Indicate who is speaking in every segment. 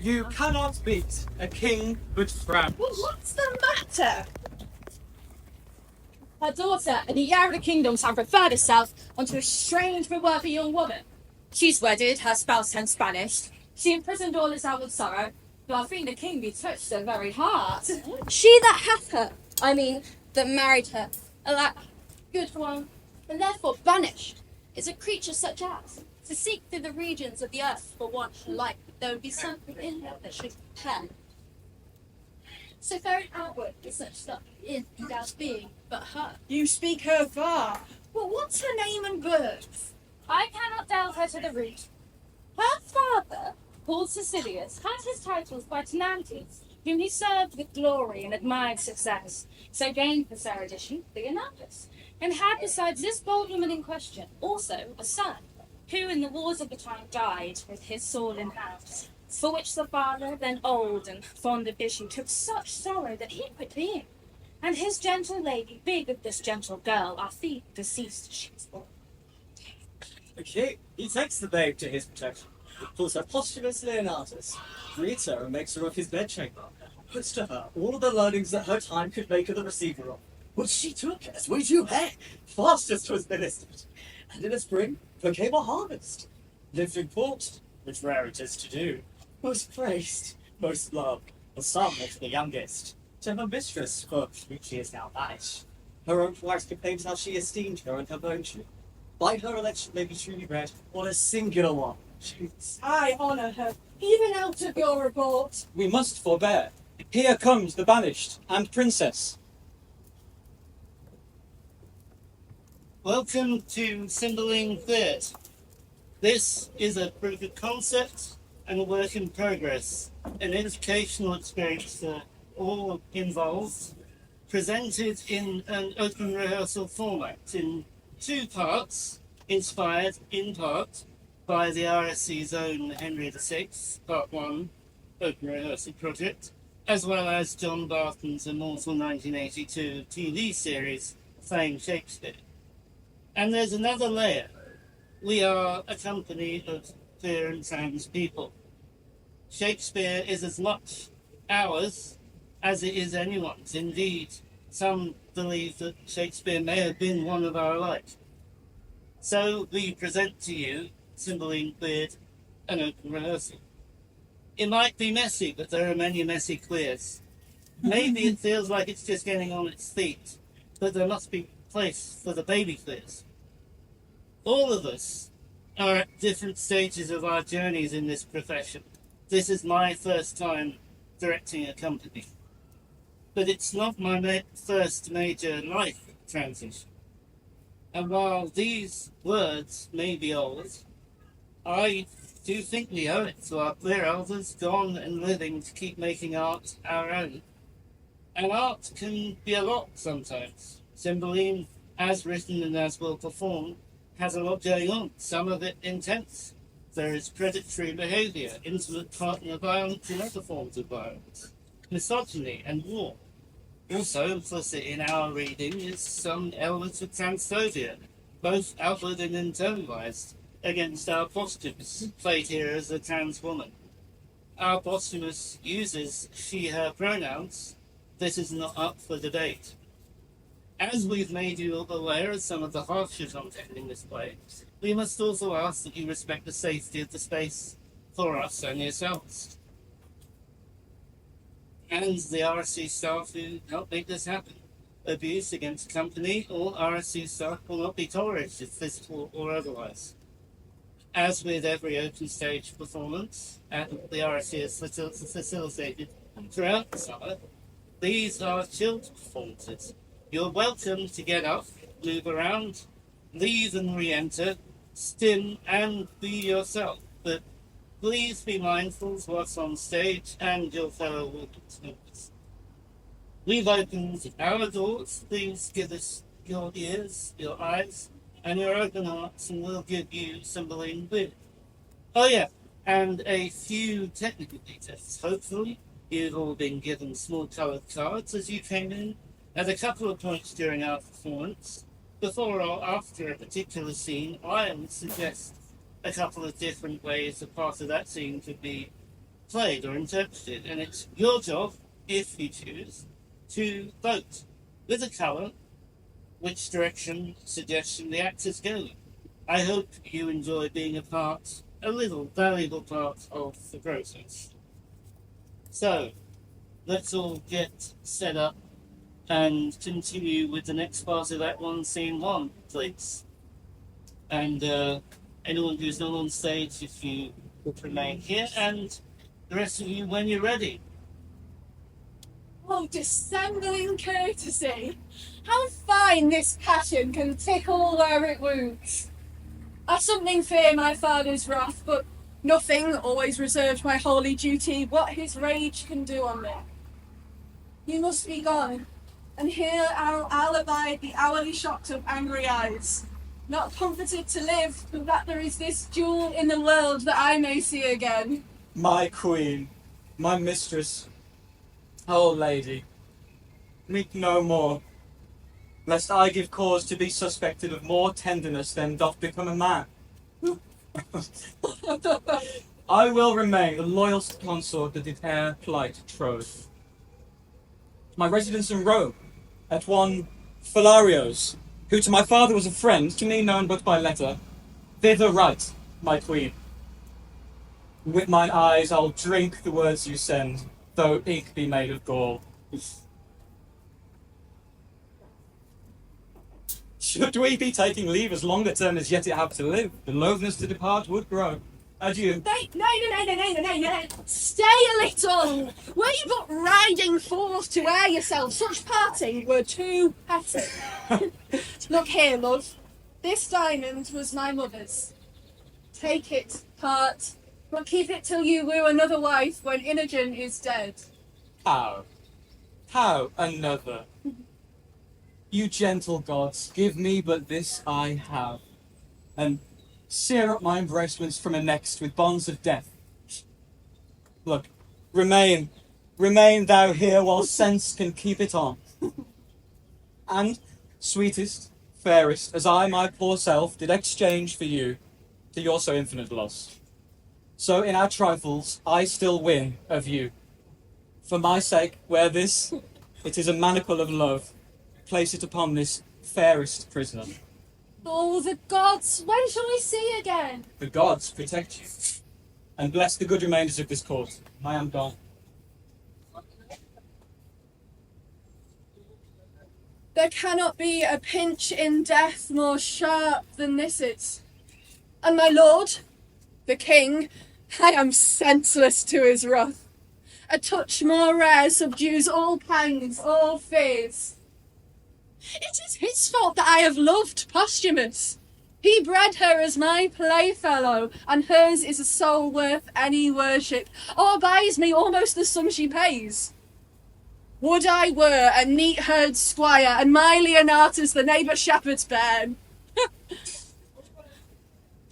Speaker 1: You cannot beat a king with frowns.
Speaker 2: Well, what's the matter? Her daughter and the heir of the kingdoms have referred herself onto a strange but worthy young woman. She's wedded, her spouse hence banished. She imprisoned all his outward sorrow, but I think the king be touched her very heart.
Speaker 3: She that hath her, I mean, that married her, alack, good one, and therefore banished, is a creature such as, to seek through the regions of the earth for one like, there would be something in her that should compare. So fair and outward is such stuff in without being but her.
Speaker 2: You speak her far. Well, what's her name and birth?
Speaker 4: I cannot delve her to the root. Her father, called Cecilius, had his titles by Tenantes, whom he served with glory and admired success, so gained this erudition, Leonatus, and had besides this bold woman in question also a son, who in the wars of the time died with his sword in hand, for which the father, then old and fond of issue, took such sorrow that he quit being, and his gentle lady, big of this gentle girl, our thief deceased she was born.
Speaker 1: Okay, he takes the babe to his protection, pulls her Posthumus Leonatus, reads her and makes her of his bedchamber, puts to her all of the learnings that her time could make her the receiver of, which she took as we do fast as 'twas ministered, and in the spring procame a harvest, lived in port, which rare it is to do, most praised, most loved, the son of the youngest, to her mistress, for which she is now banished. Her own wife proclaims how she esteemed her and her virtue. By her election may be truly read, what a singular one she is.
Speaker 2: I honour her, even out of your report.
Speaker 1: We must forbear. Here comes the banished and princess.
Speaker 5: Welcome to Cymbeline Theatre. This is a proof of concept and a work in progress, an educational experience for all involved, presented in an open rehearsal format in 2 parts, inspired in part by the RSC's own Henry VI, Part 1 Open Rehearsal Project, as well as John Barton's immortal 1982 TV series, Famed Shakespeare. And there's another layer. We are a company of queer and trans people. Shakespeare is as much ours as it is anyone's. Indeed, some believe that Shakespeare may have been one of our like. So we present to you, Cymbeline Queered, an open rehearsal. It might be messy, but there are many messy queers. Maybe it feels like it's just getting on its feet, but there must be place for the baby queers. All of us are at different stages of our journeys in this profession. This is my first time directing a company. But it's not my first major life transition. And while these words may be old, I do think we owe it to our queer elders gone and living to keep making art our own. And art can be a lot sometimes. Cymbeline, as written and as well performed, has a lot going on, some of it intense. There is predatory behaviour, intimate partner violence and other forms of violence, misogyny and war. Also implicit in our reading is some elements of transphobia, both outward and internalized, against our Posthumus, played here as a trans woman. Our Posthumus uses she/her pronouns. This is not up for debate. As we've made you aware of some of the harsher content in this play, we must also ask that you respect the safety of the space for us and yourselves. And the RSC staff who help make this happen. Abuse against company or RSC staff will not be tolerated, physical or otherwise. As with every open stage performance, and the RSC has facilitated throughout the summer, these are chilled performances. You're welcome to get up, move around, leave and re-enter, stim and be yourself, but please be mindful of what's on stage and your fellow audience members. We've opened our doors. Please give us your ears, your eyes, and your open hearts, and we'll give you Cymbeline Queered. Oh yeah, and a few technical details. Hopefully, you've all been given small coloured cards as you came in at a couple of points during our performance. Before or after a particular scene, I would suggest a couple of different ways a part of that scene could be played or interpreted, and it's your job, if you choose, to vote with a colour which direction, suggestion the actors go. I hope you enjoy being a little valuable part of the process. So, let's all get set up and continue with the next part of Act 1, Scene 1, please. And anyone who's not on stage, if you would remain here, and the rest of you when you're ready.
Speaker 2: Oh, dissembling courtesy! How fine this passion can tickle where it wounds! I something fear my father's wrath, but nothing always reserved my holy duty what his rage can do on me. You must be gone, and here I'll abide the hourly shocks of angry eyes, not comforted to live, but that there is this jewel in the world that I may see again.
Speaker 1: My queen, my mistress, oh lady, weep no more, lest I give cause to be suspected of more tenderness than doth become a man. I will remain the loyalest consort that did e'er plight troth. My residence in Rome, at one Philario's, who to my father was a friend, to me known but by letter, thither write, my queen. With mine eyes I'll drink the words you send, though ink be made of gall. Should we be taking leave as longer term as yet it have to live, the loathness to depart would grow. Adieu.
Speaker 2: No. Stay a little. Were you but riding forth to air yourself, such parting were too petty. Look here, love. This diamond was my mother's. Take it, part, but keep it till you woo another wife when Innogen is dead.
Speaker 1: How? How another? You gentle gods, give me but this I have, and sear up my embracements from a next with bonds of death. Look, remain thou here while sense can keep it on. And, sweetest, fairest, as I my poor self did exchange for you, to your so infinite loss, so in our trifles I still win of you. For my sake, wear this, it is a manacle of love, place it upon this fairest prisoner.
Speaker 2: Oh, the gods, when shall we see again?
Speaker 1: The gods protect you, and bless the good remainders of this court. I am gone.
Speaker 2: There cannot be a pinch in death more sharp than this is. And my lord, the king, I am senseless to his wrath. A touch more rare subdues all pangs, all fears. It is his fault that I have loved Posthumus. He bred her as my playfellow, and hers is a soul worth any worship, or buys me almost the sum she pays. Would I were a neat herd squire, and my Leonatus the neighbour shepherd's bairn.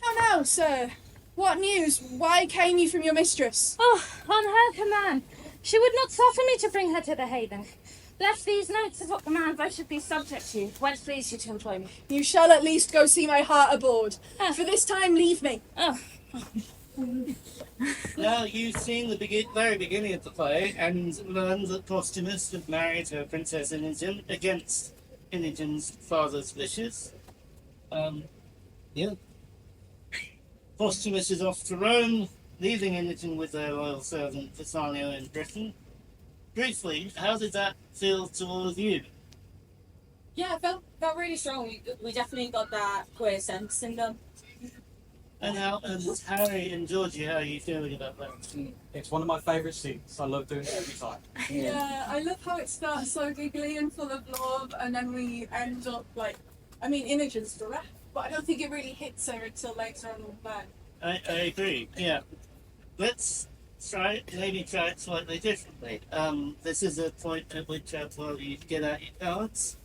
Speaker 2: How now, sir? What news? Why came you from your mistress?
Speaker 4: Oh, on her command. She would not suffer me to bring her to the haven. Left these notes of what commands I should be subject to. Whence please you to employ me?
Speaker 2: You shall at least go see my heart aboard. For this time, leave me.
Speaker 4: Oh.
Speaker 5: Now, you've seen the very beginning of the play and learned that Posthumus had married her Princess Innogen against Innogen's father's wishes. Posthumus is off to Rome, leaving Innogen with their loyal servant Philario in Britain. Briefly, how did that feel to all of you?
Speaker 6: Yeah, I felt really strong. We definitely got that queer sense in them.
Speaker 5: And Harry and Georgie, how are you feeling about that?
Speaker 1: It's one of my favourite scenes. I love doing it every time.
Speaker 2: Yeah, I love how it starts so giggly and full of love, and then we end up Inogen's direct, but I don't think it really hits her until later on in the play.
Speaker 5: I agree, yeah. Let's try it slightly differently. This is a point at which I'd love you to get out your cards.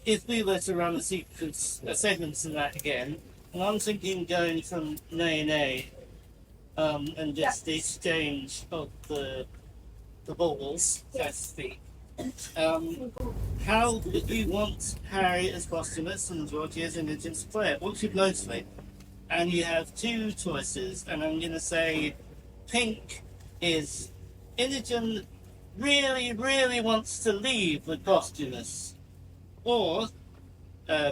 Speaker 5: If we were to run a sequence, segments in that again, and I'm thinking going from nay, and just the exchange of the balls, so to speak. How would you want Harry as Posthumus and Georgie as Innogen to play it? What should motivate? and you have two choices, and I'm going to say pink is Innogen really, really wants to leave with Posthumus, or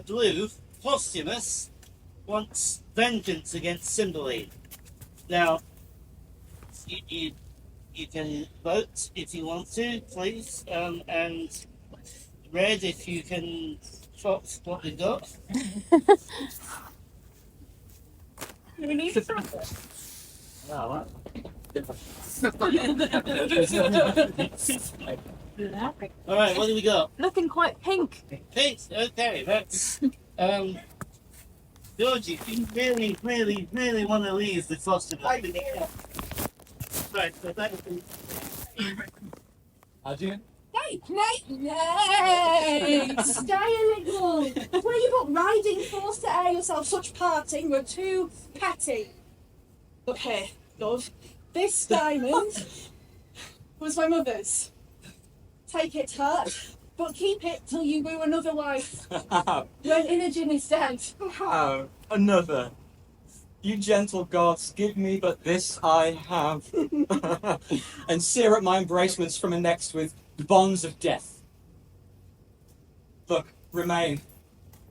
Speaker 5: blue, Posthumus wants vengeance against Cymbeline. Now, you can vote if you want to, please, and red if you can spot what we got.
Speaker 4: We need to
Speaker 5: All right, what do we got?
Speaker 4: looking quite pink.
Speaker 5: Pink. Okay, that's Georgie. You really, really, really want to leave the foster dog. Right, so that would be.
Speaker 1: How do you?
Speaker 3: Nay! Stay a little! Where you got riding forced to air yourself? Such parting were too petty. Look here, love. This diamond was my mother's. Take it, heart, but keep it till you woo another wife. When Innogen is dead.
Speaker 1: Oh, another. You gentle gods, give me but this I have. And sear up my embracements from a next with bonds of death. Look, remain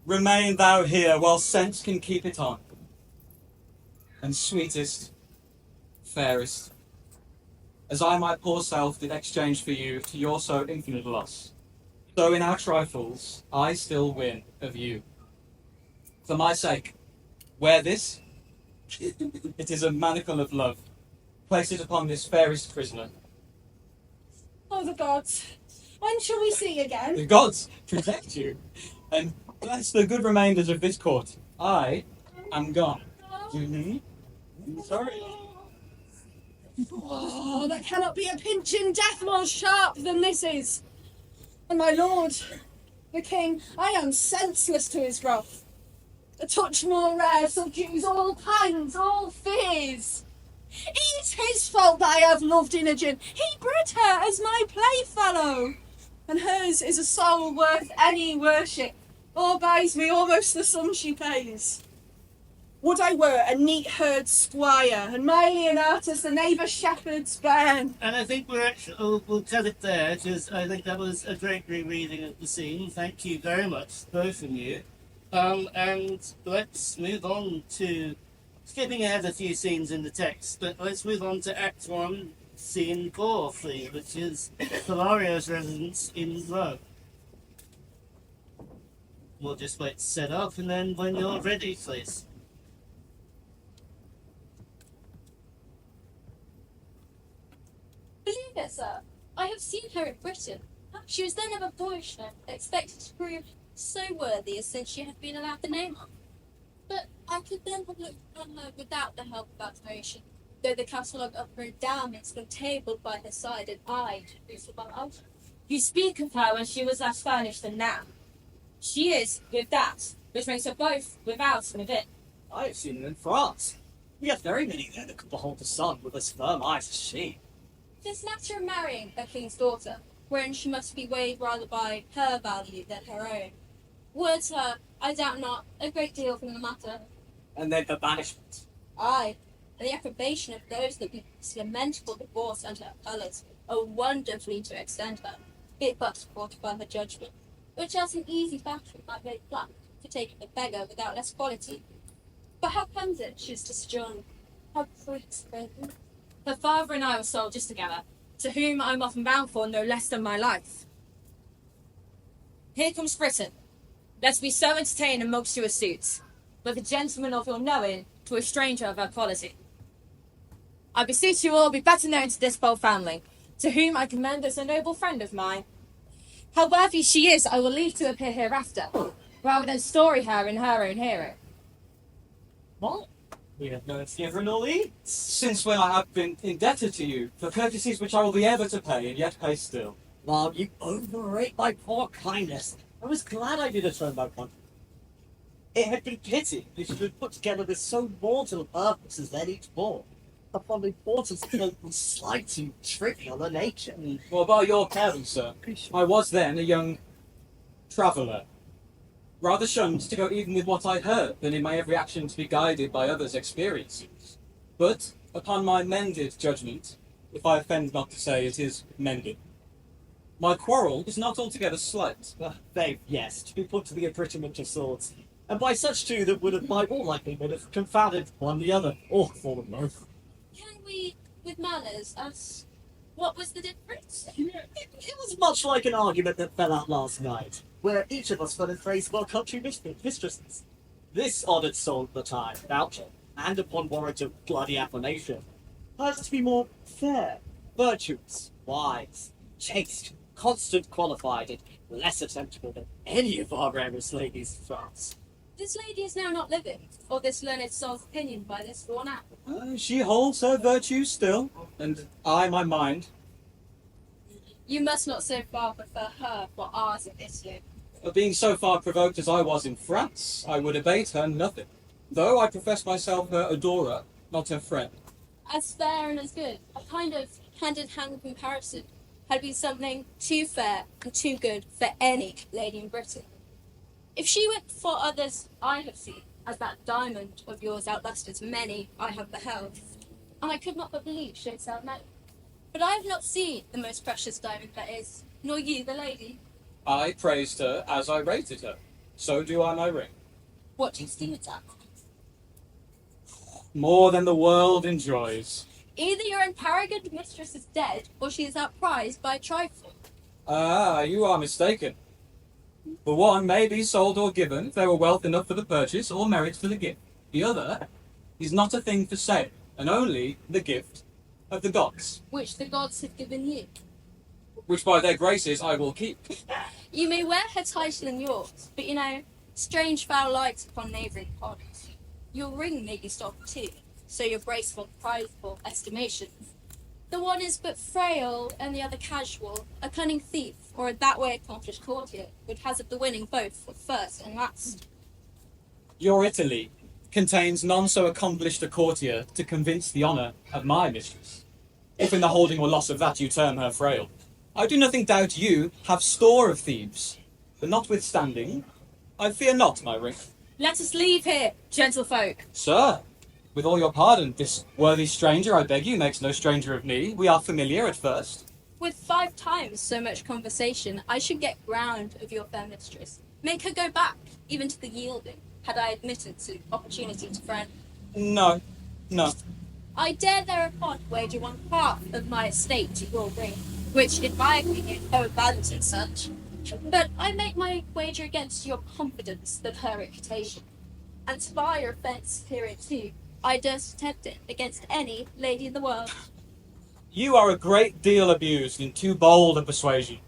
Speaker 1: thou here while sense can keep it on. And sweetest, fairest, as I my poor self did exchange for you to your so infinite loss, so in our trifles I still win of you. For my sake, wear this. It is a manacle of love. Place it upon this fairest prisoner.
Speaker 3: Oh, the gods. When shall we see again?
Speaker 1: The gods protect you, and bless the good remainders of this court. I am gone. Sorry.
Speaker 3: Oh, there cannot be a pinch in death more sharp than this is. And my lord, the king, I am senseless to his wrath. A touch more rare subdues all pangs, all fears. It is his fault that I have loved Innogen. He bred her as my playfellow, and hers is a soul worth any worship, or buys me almost the sum she pays. Would I were a neat herd squire, and my Leonatus the neighbour shepherd's bairn.
Speaker 5: And I think we'll cut it there, because I think that was a great rereading of the scene. Thank you very much, both of you. And let's move on to, skipping ahead a few scenes in the text, but let's move on to Act 1, Scene 4, please, which is Philario's residence in Rome. We'll just wait to set up, and then when you're ready, please.
Speaker 3: Believe it, sir. I have seen her in Britain. She was then of a boyish and expected to prove so worthy as since she had been allowed the name of. But I could then have looked on her without the help of admiration, though the catalogue of her endowments were tabled by her side and eyed who's above out.
Speaker 2: You speak of her when she was less furnished than now. She is with that, which makes her both without and within.
Speaker 1: I have seen them in France. We have very many there that could behold the sun with as firm eyes as she.
Speaker 3: This matter of marrying a king's daughter, wherein she must be weighed rather by her value than her own, words her, I doubt not, a great deal from the matter.
Speaker 1: And then her banishment.
Speaker 3: Aye, and the approbation of those that witness lamentable divorce and her colours are wonderfully to extend her, be it but supported by her judgment, which as an easy fashion might make flat for taking a beggar without less quality. But how comes it she's to sojourn? How freaks friend?
Speaker 2: Her father and I were soldiers together, to whom I'm often bound for no less than my life. Here comes Britain. Let's be so entertained amongst your suits, with a gentleman of your knowing to a stranger of her quality. I beseech you all be better known to this bold family, to whom I commend as a noble friend of mine. How worthy she is I will leave to appear hereafter, rather than story her in her own hearing.
Speaker 1: What? We have known together in all these. Since when I have been indebted to you for courtesies which I will be ever to pay, and yet pay still.
Speaker 7: Well, you overrate my poor kindness. I was glad I did a turn back one. It had been pity they should have put together with so mortal purpose as that each bore, upon the importance of so slight and trivial a nature.
Speaker 1: Well, by your pardon, sir, I was then a young traveller,
Speaker 8: Rather shunned to go even with what I heard than in my every action to be guided by others' experiences. But, upon my mended judgment, if I offend not to say it is mended, my quarrel is not altogether slight.
Speaker 7: Babe, yes, to be put to the abridgment of swords, and by such two that would have by all likelihood have confounded one the other, or fallen both.
Speaker 3: Can we, with manners, ask what was the difference?
Speaker 7: It was much like an argument that fell out last night, where each of us fell in praise of our country mistresses. This honoured soul at the time, voucher, and upon warrant of bloody affirmation, has to be more fair, virtuous, wise, chaste, constant, qualified, and less attemptable than any of our rarest ladies of France.
Speaker 3: This lady is now not living, or this learned soul's opinion by this worn out.
Speaker 8: She holds her virtues still, and I my mind.
Speaker 3: You must not so far prefer her for ours in Italy.
Speaker 8: But being so far provoked as I was in France, I would abate her nothing, though I profess myself her adorer, not her friend.
Speaker 3: As fair and as good, a kind of hand-in-hand comparison, had been something too fair and too good for any lady in Britain. If she went for others I have seen, as that diamond of yours outlasted many I have beheld, and I could not but believe she excelled many. But I have not seen the most precious diamond that is, nor you the lady.
Speaker 8: I praised her as I rated her. So do I my ring.
Speaker 3: What do you esteem it at?
Speaker 8: More than the world enjoys.
Speaker 3: Either your unparagoned mistress is dead, or she is outprized by a trifle.
Speaker 8: Ah, you are mistaken. The one may be sold or given if there were wealth enough for the purchase or merit for the gift. The other is not a thing for sale, and only the gift of the gods,
Speaker 3: Which the gods have given you.
Speaker 8: which by their graces I will keep.
Speaker 3: You may wear her title and yours, but you know, strange foul lights upon neighbouring pods. Your ring may be stopped too, so your graceful, prideful estimation. The one is but frail, and the other casual, a cunning thief, or a that way accomplished courtier, would hazard the winning both for first and last.
Speaker 8: Your Italy contains none so accomplished a courtier to convince the honour of my mistress, if in the holding or loss of that you term her frail. I do nothing doubt you have store of thieves, but notwithstanding, I fear not my ring.
Speaker 2: Let us leave here, gentlefolk.
Speaker 8: Sir, with all your pardon, this worthy stranger, I beg you, makes no stranger of me. We are familiar at first.
Speaker 3: With 5 times so much conversation, I should get ground of your fair mistress. Make her go back, even to the yielding, had I admitted to opportunity to friend.
Speaker 8: No.
Speaker 3: I dare thereupon wager 1/2 of my estate to your ring, which, in my opinion, overvalues and such. But I make my wager against your confidence than her reputation. And to buy your offence hereunto, I durst attempt it against any lady in the world.
Speaker 8: You are a great deal abused in too bold a persuasion.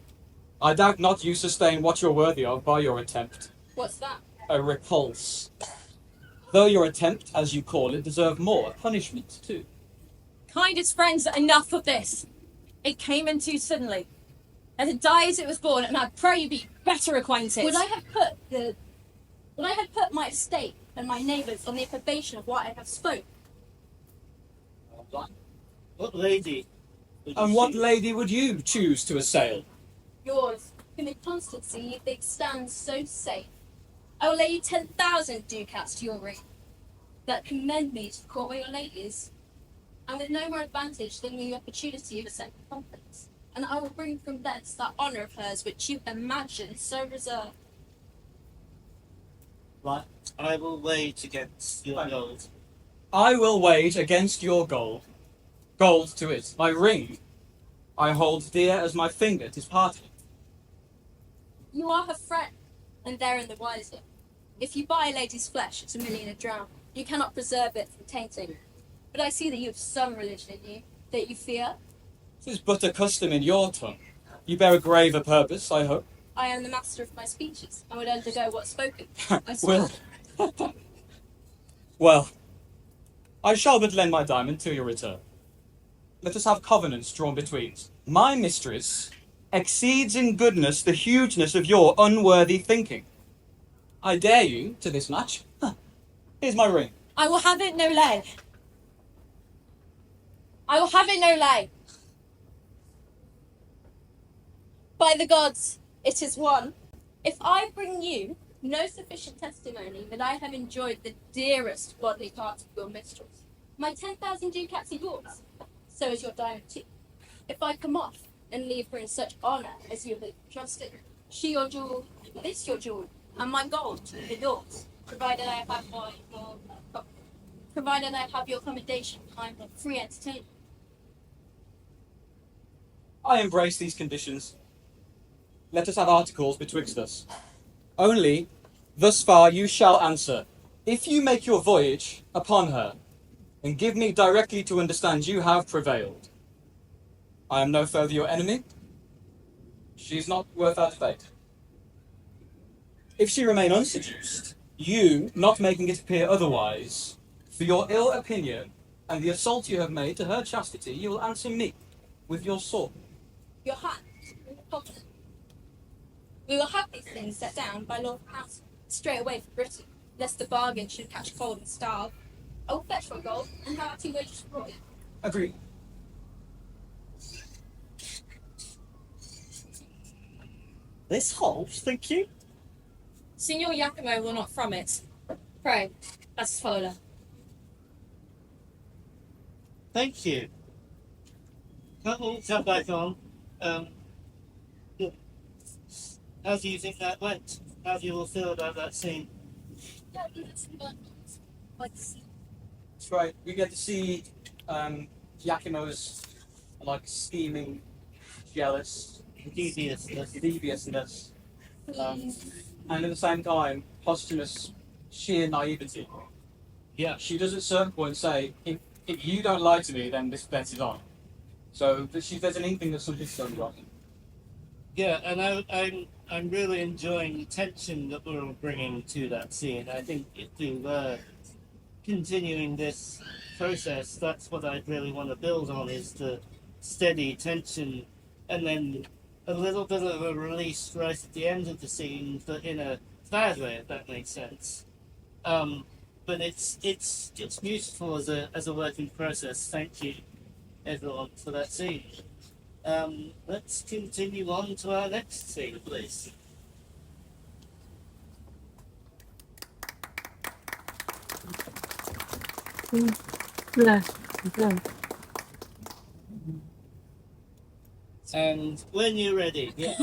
Speaker 8: I doubt not you sustain what you're worthy of by your attempt.
Speaker 3: What's that?
Speaker 8: A repulse. Though your attempt, as you call it, deserve more punishment too.
Speaker 2: Kindest friends, enough of this. It came in too suddenly. Let it die as it was born, and I pray you be better acquainted.
Speaker 3: Would I have put my estate and my neighbours on the approbation of what I have spoke?
Speaker 5: What lady? would you
Speaker 8: And what
Speaker 5: seek?
Speaker 8: lady would you choose to assail?
Speaker 3: Yours, whom in constancy you think stands so safe. I will lay you 10,000 ducats to your ring, that commend me to the court where your lady is, and with no more advantage than the opportunity of a second confidence. And I will bring from thence that honour of hers which you imagine so reserved.
Speaker 7: Right?
Speaker 5: I will wage against your gold.
Speaker 8: I will wage against your gold. Gold to it, my ring. I hold dear as my finger 'tis parted.
Speaker 3: You are her friend, and therein the wiser. If you buy a lady's flesh at $1,000,000 a dram, you cannot preserve it from tainting. But I see that you have some religion in you, that you fear.
Speaker 8: 'Tis but a custom in your tongue. You bear a graver purpose, I hope.
Speaker 3: I am the master of my speeches, and would undergo what's spoken. I swear.
Speaker 8: Well, I shall but lend my diamond till your return. Let us have covenants drawn between us. My mistress exceeds in goodness the hugeness of your unworthy thinking. I dare you to this match. Here's my ring.
Speaker 2: I will have it no lay. I will have it no lay.
Speaker 3: By the gods, it is one. If I bring you no sufficient testimony that I have enjoyed the dearest bodily parts of your mistress. My 10,000 ducats are yours. So is your diamond too. If I come off and leave her in such honour as you have trusted, she your jewel, this your jewel, and my gold are yours, provided I have your commendation behind the free entertainment.
Speaker 8: I embrace these conditions. Let us have articles betwixt us. Only, thus far you shall answer. If you make your voyage upon her, and give me directly to understand you have prevailed, I am no further your enemy. She is not worth our debate. If she remain unseduced, you, not making it appear otherwise, for your ill opinion and the assault you have made to her chastity, you will answer me with your sword.
Speaker 3: Your hand in the pocket. We will have these things set down by Lord Council straight away for Britain, lest the bargain should catch cold and starve. I will fetch my gold and have 2 wages for Roy.
Speaker 8: Agreed.
Speaker 7: This holds, think you?
Speaker 2: Signor Iachimo will not from it. Pray, let us follow her.
Speaker 5: Thank you. Couple, come back on. How do you think that went? How do you all feel about that scene?
Speaker 8: It's right. We get to see Iachimo's scheming, jealous, deviousness, and at the same time, Posthumus' sheer naivety.
Speaker 5: Yeah.
Speaker 8: She does at a certain point say, if you don't lie to me, then this bet is on. So there's an inkling that something's going wrong.
Speaker 5: Yeah, and I'm really enjoying the tension that we're all bringing to that scene. I think if we were continuing this process, that's what I'd really want to build on, is the steady tension, and then a little bit of a release right at the end of the scene, but in a bad way, if that makes sense. But it's beautiful as a working process. Thank you, everyone, for that scene. Let's continue on to our next scene, please. And when you're ready, yeah.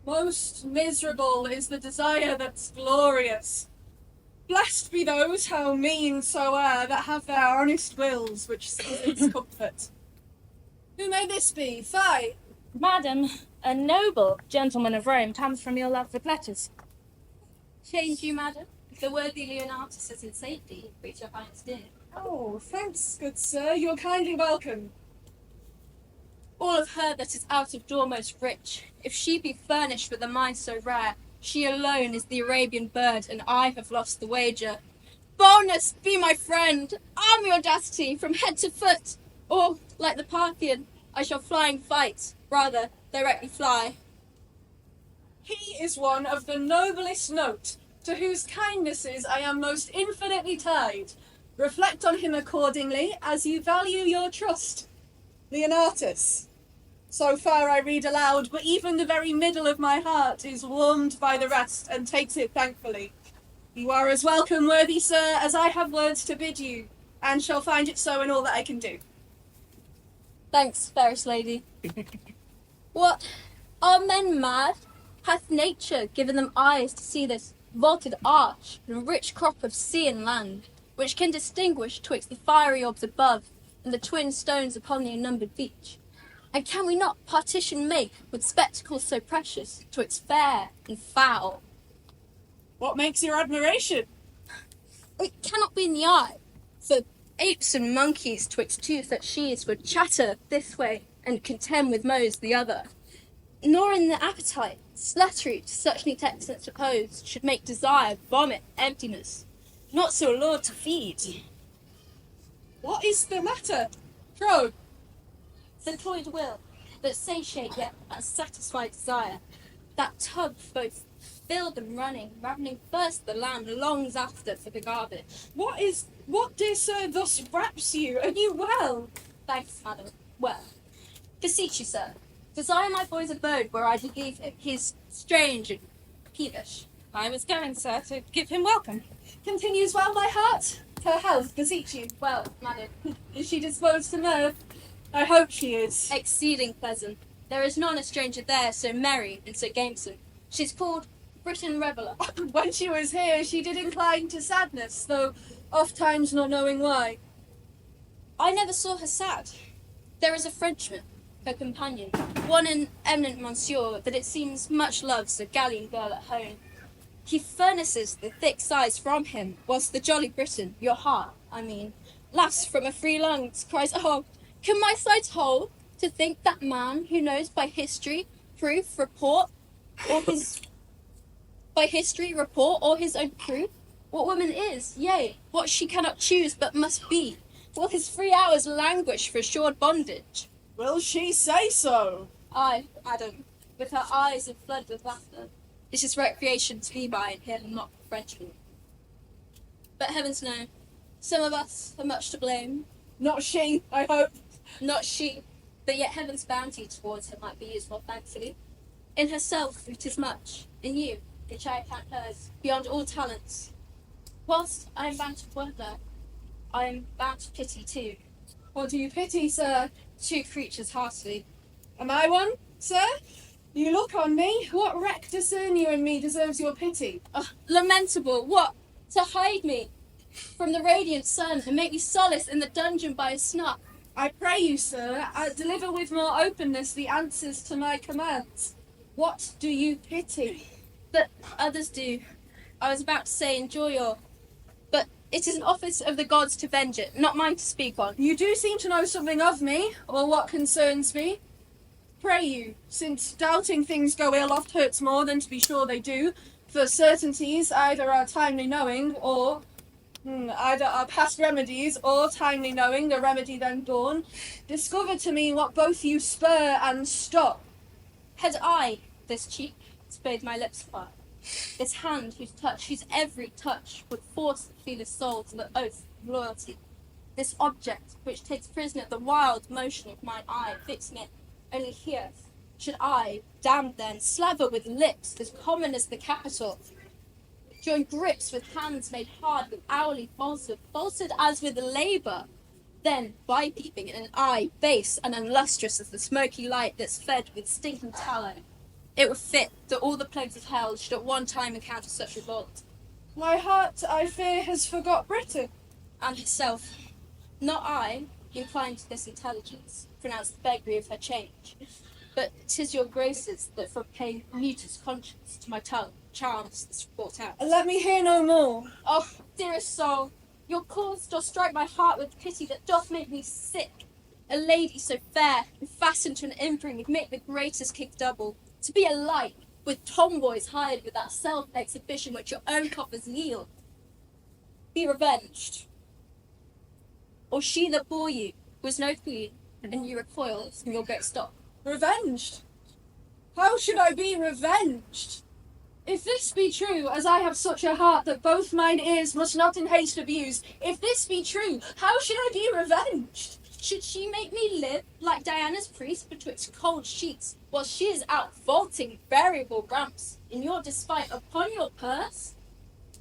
Speaker 2: Most miserable is the desire that's glorious. Blessed be those, how mean soe'er, that have their honest wills, which sees its comfort. Who may this be? Fie!
Speaker 4: Madam, a noble gentleman of Rome comes from your love with letters.
Speaker 3: Change you, madam. If the worthy Leonatus is in safety, reach your highness dear.
Speaker 2: Oh, thanks, good sir. You're kindly welcome.
Speaker 3: All of her that is out of door most rich, if she be furnished with a mind so rare, she alone is the Arabian bird, and I have lost the wager. Boldness, be my friend, arm your audacity from head to foot, or, like the Parthian, I shall flying fight, rather directly fly.
Speaker 2: He is one of the noblest note, to whose kindnesses I am most infinitely tied. Reflect on him accordingly, as you value your trust. Leonatus. So far I read aloud, but even the very middle of my heart is warmed by the rest, and takes it thankfully. You are as welcome, worthy sir, as I have words to bid you, and shall find it so in all that I can do.
Speaker 3: Thanks, fairest lady. What? Are men mad? Hath nature given them eyes to see this vaulted arch and rich crop of sea and land, which can distinguish twixt the fiery orbs above and the twin stones upon the unnumbered beach? And can we not partition make with spectacles so precious twixt fair and foul?
Speaker 2: What makes your admiration?
Speaker 3: It cannot be in the eye, for apes and monkeys twixt two such sheaves would chatter this way and contend with mows the other. Nor in the appetite, slattery to such neat excellence opposed should make desire vomit emptiness, not so allured to feed.
Speaker 2: What is the matter? Trow,
Speaker 3: The toyed will, that satiate yet unsatisfied desire, that tub both filled and running, ravening first the land, longs after for the garbage.
Speaker 2: what, dear sir, thus raps you? Are you well?
Speaker 3: Thanks, madam. Well, Beseech you, sir, desire my boy's abode where I do leave him. He is strange and peevish.
Speaker 4: I was going, sir, to give him welcome.
Speaker 9: Continues well, my heart. Her health, beseech you.
Speaker 3: Well, madam,
Speaker 9: Is she disposed to mirth? I hope she is.
Speaker 3: exceeding pleasant. There is none a stranger there, so merry and so gamesome. She's called Britain Reveller.
Speaker 9: When she was here, she did incline to sadness, though oft times not knowing why.
Speaker 3: I never saw her sad. There is a Frenchman, her companion, one an eminent monsieur that it seems much loves a galleon girl at home. He furnaces the thick sighs from him, whilst the jolly Briton, your heart, I mean, laughs from a free lungs, cries, "Oh, can my sides hold to think that man who knows by history, proof, report, or his own proof, what woman is, yea, what she cannot choose but must be, will his free hours languish for assured bondage?"
Speaker 9: Will she say so?
Speaker 3: Ay, madam, with her eyes in flood with laughter. This is recreation to be by and him, not Frenchman. But heavens know, some of us are much to blame.
Speaker 9: Not she, I hope.
Speaker 3: Not she, but yet heaven's bounty towards her might be used more thankfully. In herself it is much, in you, which I count hers, beyond all talents. Whilst I am bound to wonder, I am bound to pity too.
Speaker 9: What do you pity, sir?
Speaker 3: Two creatures heartily.
Speaker 9: Am I one, sir? You look on me. What wreck discern you in me deserves your pity?
Speaker 3: Oh, lamentable, what? To hide me from the radiant sun and make me solace in the dungeon by a snuff.
Speaker 9: I pray you, sir, deliver with more openness the answers to my commands. What do you pity?
Speaker 3: But others do. I was about to say enjoy your... But it is an office of the gods to venge it, not mine to speak on.
Speaker 9: You do seem to know something of me, or what concerns me. Pray you, since doubting things go ill oft hurts more than to be sure they do, for certainties either are timely knowing, or either are past remedies, or timely knowing, the remedy then born, discover to me what both you spur and stop.
Speaker 3: Had I this cheek, spade my lips fire, this hand whose every touch would force the feeler's soul to the oath of loyalty, this object which takes prisoner the wild motion of mine eye, fixing it only here, should I, damned then, slaver with lips as common as the capital, join grips with hands made hard with hourly falsehood as with labour, then, by peeping in an eye base and unlustrous as the smoky light that's fed with stinking tallow, it were fit that all the plagues of hell should at one time encounter such revolt.
Speaker 9: My heart, I fear, has forgot Britain.
Speaker 3: And herself, not I, inclined to this intelligence, pronounce the beggary of her change, but 'tis your graces that from pain mute his conscience to my tongue charms this brought out.
Speaker 9: Let me hear no more.
Speaker 3: Oh, dearest soul, your cause doth strike my heart with pity that doth make me sick. A lady so fair and fastened to an impering would make the greatest kick double. To be alike with tomboys hired with that self-exhibition which your own coffers yield. Be revenged. Or she that bore you was no queen, and you recoil from your great stock.
Speaker 9: Revenged? How should I be revenged? If this be true, as I have such a heart that both mine ears must not in haste abuse, if this be true, how should I be revenged?
Speaker 3: Should she make me live like Diana's priest betwixt cold sheets, while she is out vaulting variable ramps in your despite upon your purse?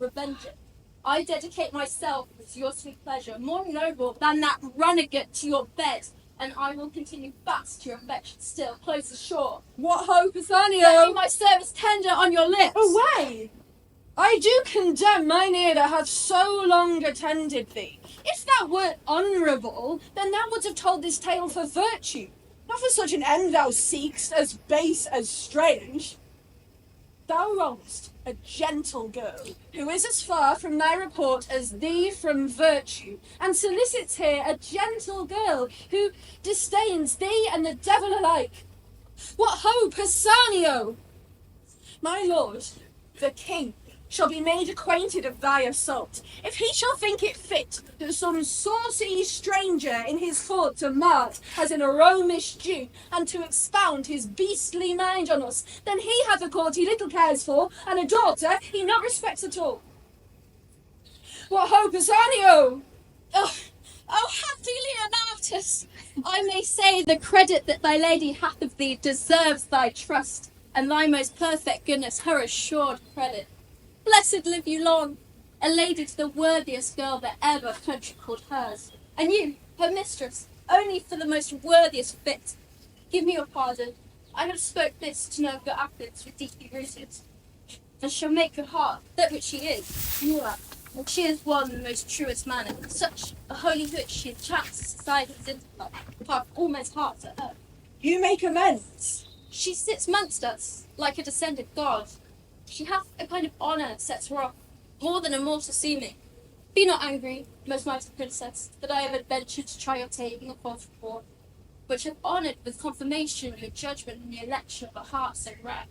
Speaker 3: Revenge it. I dedicate myself to your sweet pleasure, more noble than that runagate to your bed, and I will continue fast to your affection still, close ashore.
Speaker 9: What hope,
Speaker 3: Let
Speaker 9: Athanio?
Speaker 3: me my service tender on your lips.
Speaker 9: Away! I do condemn mine ear that hath so long attended thee. If thou wert honourable, then thou wouldst have told this tale for virtue, not for such an end thou seek'st, as base as strange. Thou wrongest a gentle girl, who is as far from thy report as thee from virtue, and solicits here a gentle girl, who disdains thee and the devil alike. What hope, Assanio? My lord, the king, shall be made acquainted of thy assault, if he shall think it fit that some saucy stranger in his fort to mart as in a Romish Jew, and to expound his beastly mind on us, then he hath a court he little cares for, and a daughter he not respects at all. What hope, Assanio?
Speaker 3: Oh, happy Leonatus! I may say the credit that thy lady hath of thee deserves thy trust, and thy most perfect goodness her assured credit. Blessed live you long, a lady to the worthiest girl that ever country called hers, and you, her mistress, only for the most worthiest fit. Give me your pardon. I have spoke this to nerve your appetites with deeply rooted, and shall make your heart, that which she is, newer. And she is one in the most truest manner, such a holy witch she enchants society's intellect, half almost heart to her.
Speaker 9: You make amends.
Speaker 3: She sits amongst us, like a descended god. She hath a kind of honour sets her off, more than a mortal seeming. Be not angry, most mighty princess, that I have adventured to try your taking a false report, which have honoured with confirmation your judgment in the election of a heart so rare,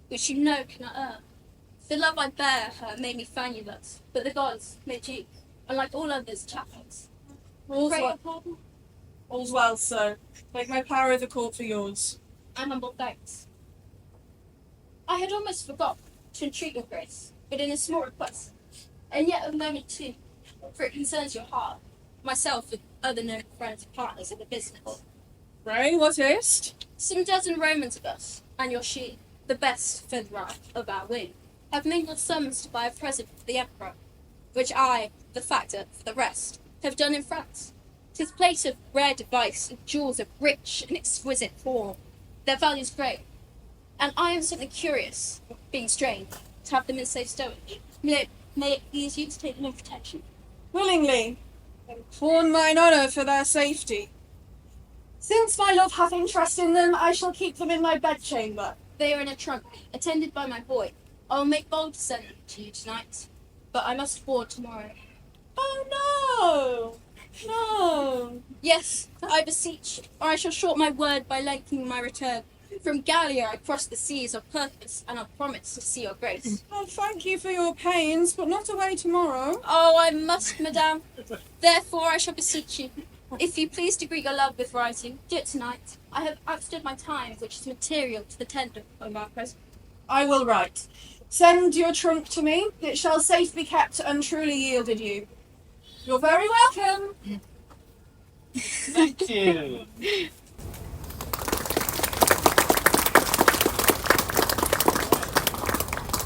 Speaker 3: which you know cannot earn. The love I bear her made me fan you thus, but the gods made you, and like all others, chaplains.
Speaker 9: All's
Speaker 3: Pray your
Speaker 9: well,
Speaker 3: pardon,
Speaker 9: all's well, sir. Make my power of the court for yours.
Speaker 3: and humble thanks. I had almost forgot to entreat your grace, but in a small request, and yet a moment too, for it concerns your heart, myself with other known friends and partners in the business.
Speaker 9: Pray, what is't?
Speaker 3: Some dozen Romans of us, and your she, the best feather of our wing, have mingled sums to buy a present for the emperor, which I, the factor for the rest, have done in France. 'Tis plate of rare device and jewels of rich and exquisite form. Their value's great, and I am something curious, being strange, to have them in safe stowage. May it please you to take them in protection.
Speaker 9: Willingly, and pawn mine honour for their safety. Since my love hath interest in them, I shall keep them in my bedchamber.
Speaker 3: They are in a trunk, attended by my boy. I will make bold to send them to you tonight, but I must board tomorrow.
Speaker 9: Oh no! No!
Speaker 3: Yes, I beseech, or I shall short my word by lengthening my return. From Gallia I crossed the seas on purpose, and I promise to see your grace.
Speaker 9: Well, thank you for your pains, but not away tomorrow.
Speaker 3: Oh, I must, madame. Therefore I shall beseech you. If you please to greet your love with writing, do it tonight. I have outstood my time, which is material to the tender of our present.
Speaker 9: I will write. Send your trunk to me. It shall safe be kept untruly yielded you. You're very welcome.
Speaker 5: Thank you.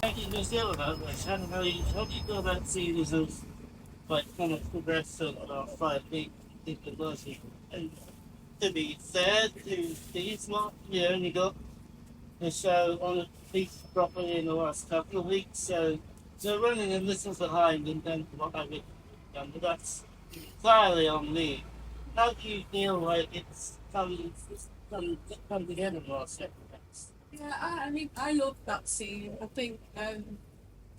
Speaker 5: Thank you, Miss Hill, about this. How do you feel about series of like kind of progressive 5 feet technology? And to be fair to these lot, you only got the show on a piece properly in the last couple of weeks, so running a little behind in terms of what I would have done, but that's entirely on me. How do you feel like it's come together in the last 7 months?
Speaker 9: Yeah, I mean, I love that scene. I think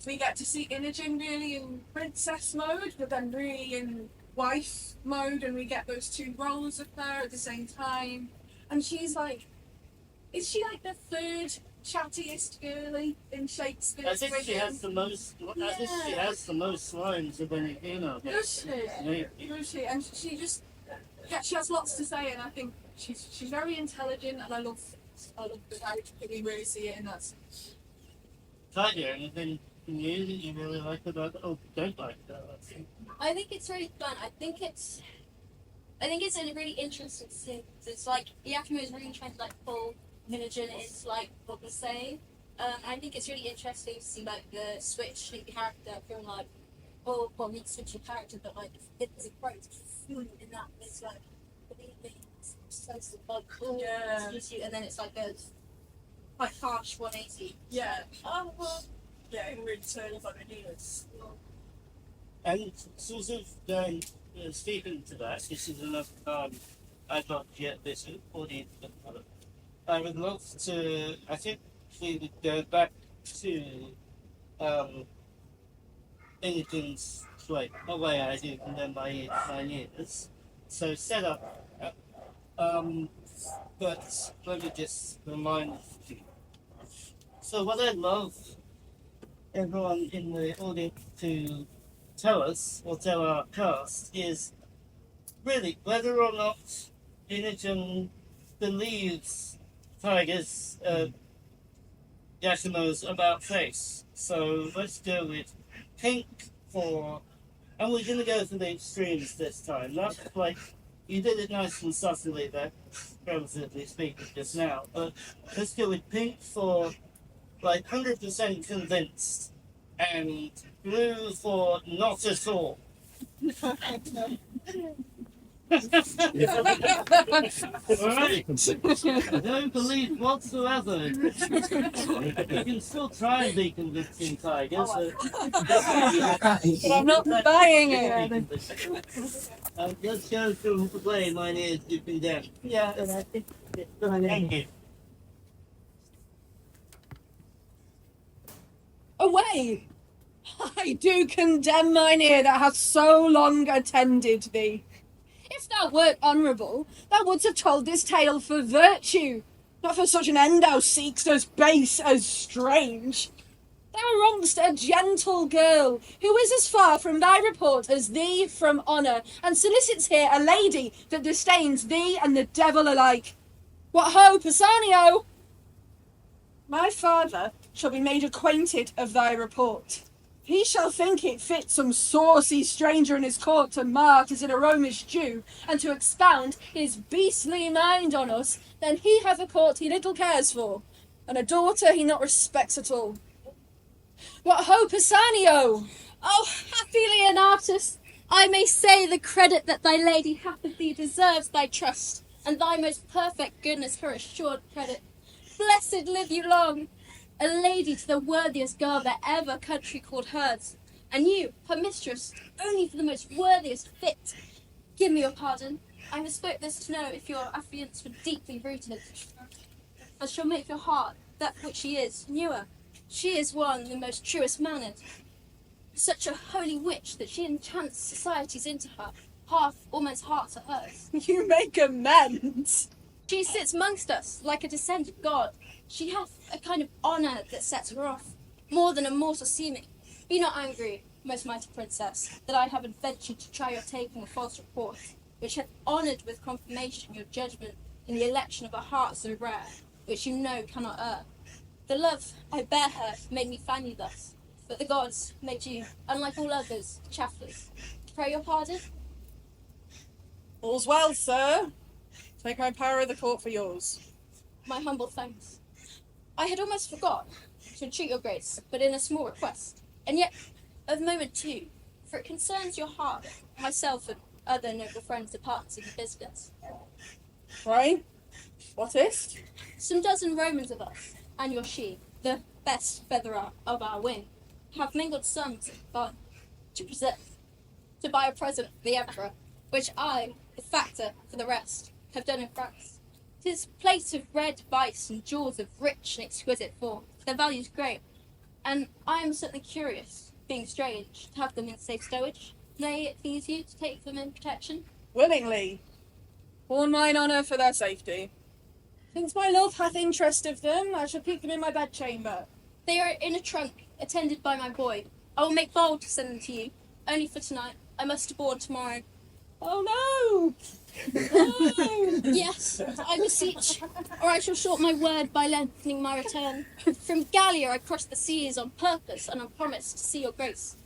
Speaker 9: we get to see Innogen really in princess mode, but then really in wife mode, and we get those two roles of her at the same time. And she's like, is she like the third chattiest girly in Shakespeare's
Speaker 5: I think she has the most. I think she
Speaker 9: Yeah.
Speaker 5: has the most lines of any female.
Speaker 9: Does she?
Speaker 5: Yeah.
Speaker 9: Does she? And she just, yeah, she has lots to say, and I think she's very intelligent, and I love the character. We really see it in that.
Speaker 5: Tanya, anything new that you really like about it? Oh, don't like that.
Speaker 3: I think it's really fun. I think it's a really interesting scene. It's like Iachimo is really trying to like pull Innogen into like what we're saying. I think it's really interesting to see like the switch in character from like not switching character, but like it's a quite fluid in that it's like sense of like
Speaker 9: Yeah.
Speaker 3: and then it's like a quite harsh 180.
Speaker 9: Yeah.
Speaker 3: Oh well.
Speaker 9: Yeah, it really turns on the news.
Speaker 5: And sort of going speaking to that, this is another time I've not yet this audience. I would love to. I think we would go back to Innogen's like the way I do from then my years. So set up. But let me just remind you. So what I love everyone in the audience to tell us or tell our cast is really whether or not Innogen believes Tiger's Iachimo's about face. So let's go with pink for, and we're gonna go for the extremes this time. Not like You did it nice and subtly there, relatively speaking, just now. But let's go with pink for like 100% convinced, and blue for not at all. Alright? No belief whatsoever. You can still try and be convincing, Tiger. So
Speaker 9: But I'm not buying it.
Speaker 5: let's go through the play. Mine is you condemn.
Speaker 9: Yeah.
Speaker 5: Thank you.
Speaker 9: Away! I do condemn mine ear that hath so long attended thee. If thou wert honourable, thou wouldst have told this tale for virtue, not for such an end thou seek'st as base as strange. Thou wrong'st a gentle girl, who is as far from thy report as thee from honour, and solicits here a lady that disdains thee and the devil alike. What ho, Pisanio! My father shall be made acquainted of thy report. He shall think it fit some saucy stranger in his court to mark as in a Romish Jew, and to expound his beastly mind on us, then he hath a court he little cares for, and a daughter he not respects at all. What ho, Pisanio!
Speaker 3: Oh, happy Leonatus! I may say the credit that thy lady hath of thee deserves thy trust, and thy most perfect goodness her assured credit. Blessed live you long! A lady to the worthiest girl that ever country called hers, and you, her mistress, only for the most worthiest fit. Give me your pardon. I bespoke this to know if your affiance were deeply rooted, and shall make your heart, that for which she is, newer. She is one the most truest mannered, such a holy witch that she enchants societies into her, half all men's hearts are hers.
Speaker 9: You make amends.
Speaker 3: She sits amongst us like a descended god. She hath a kind of honour that sets her off, more than a mortal seeming. Be not angry, most mighty princess, that I have adventured to try your taking a false report, which hath honoured with confirmation your judgment in the election of a heart so rare, which you know cannot err. The love I bear her made me fan you thus, but the gods made you, unlike all others, chafflers. Pray your pardon?
Speaker 9: All's well, sir. Take my power of the court for yours.
Speaker 3: My humble thanks. I had almost forgot to entreat your grace, but in a small request, and yet of moment too, for it concerns your heart, myself and other noble friends departs in the business.
Speaker 9: Right? What is't?
Speaker 3: Some dozen Romans of us, and your she, the best featherer of our wing, have mingled sums of fun to present, to buy a present for the emperor, which I, the factor for the rest, have done in France. 'Tis plates of red vice and jewels of rich and exquisite form, their value's great, and I am certainly curious, being strange, to have them in safe stowage. May it please you to take them in protection?
Speaker 9: Willingly. Pawn mine honour for their safety. Since my love hath interest of them, I shall keep them in my bedchamber.
Speaker 3: They are in a trunk, attended by my boy. I will make bold to send them to you, only for tonight. I must aboard tomorrow.
Speaker 9: Oh no!
Speaker 3: Yes, I beseech, or I shall short my word by lengthening my return. From Gallia I crossed the seas on purpose and on promise to see your grace.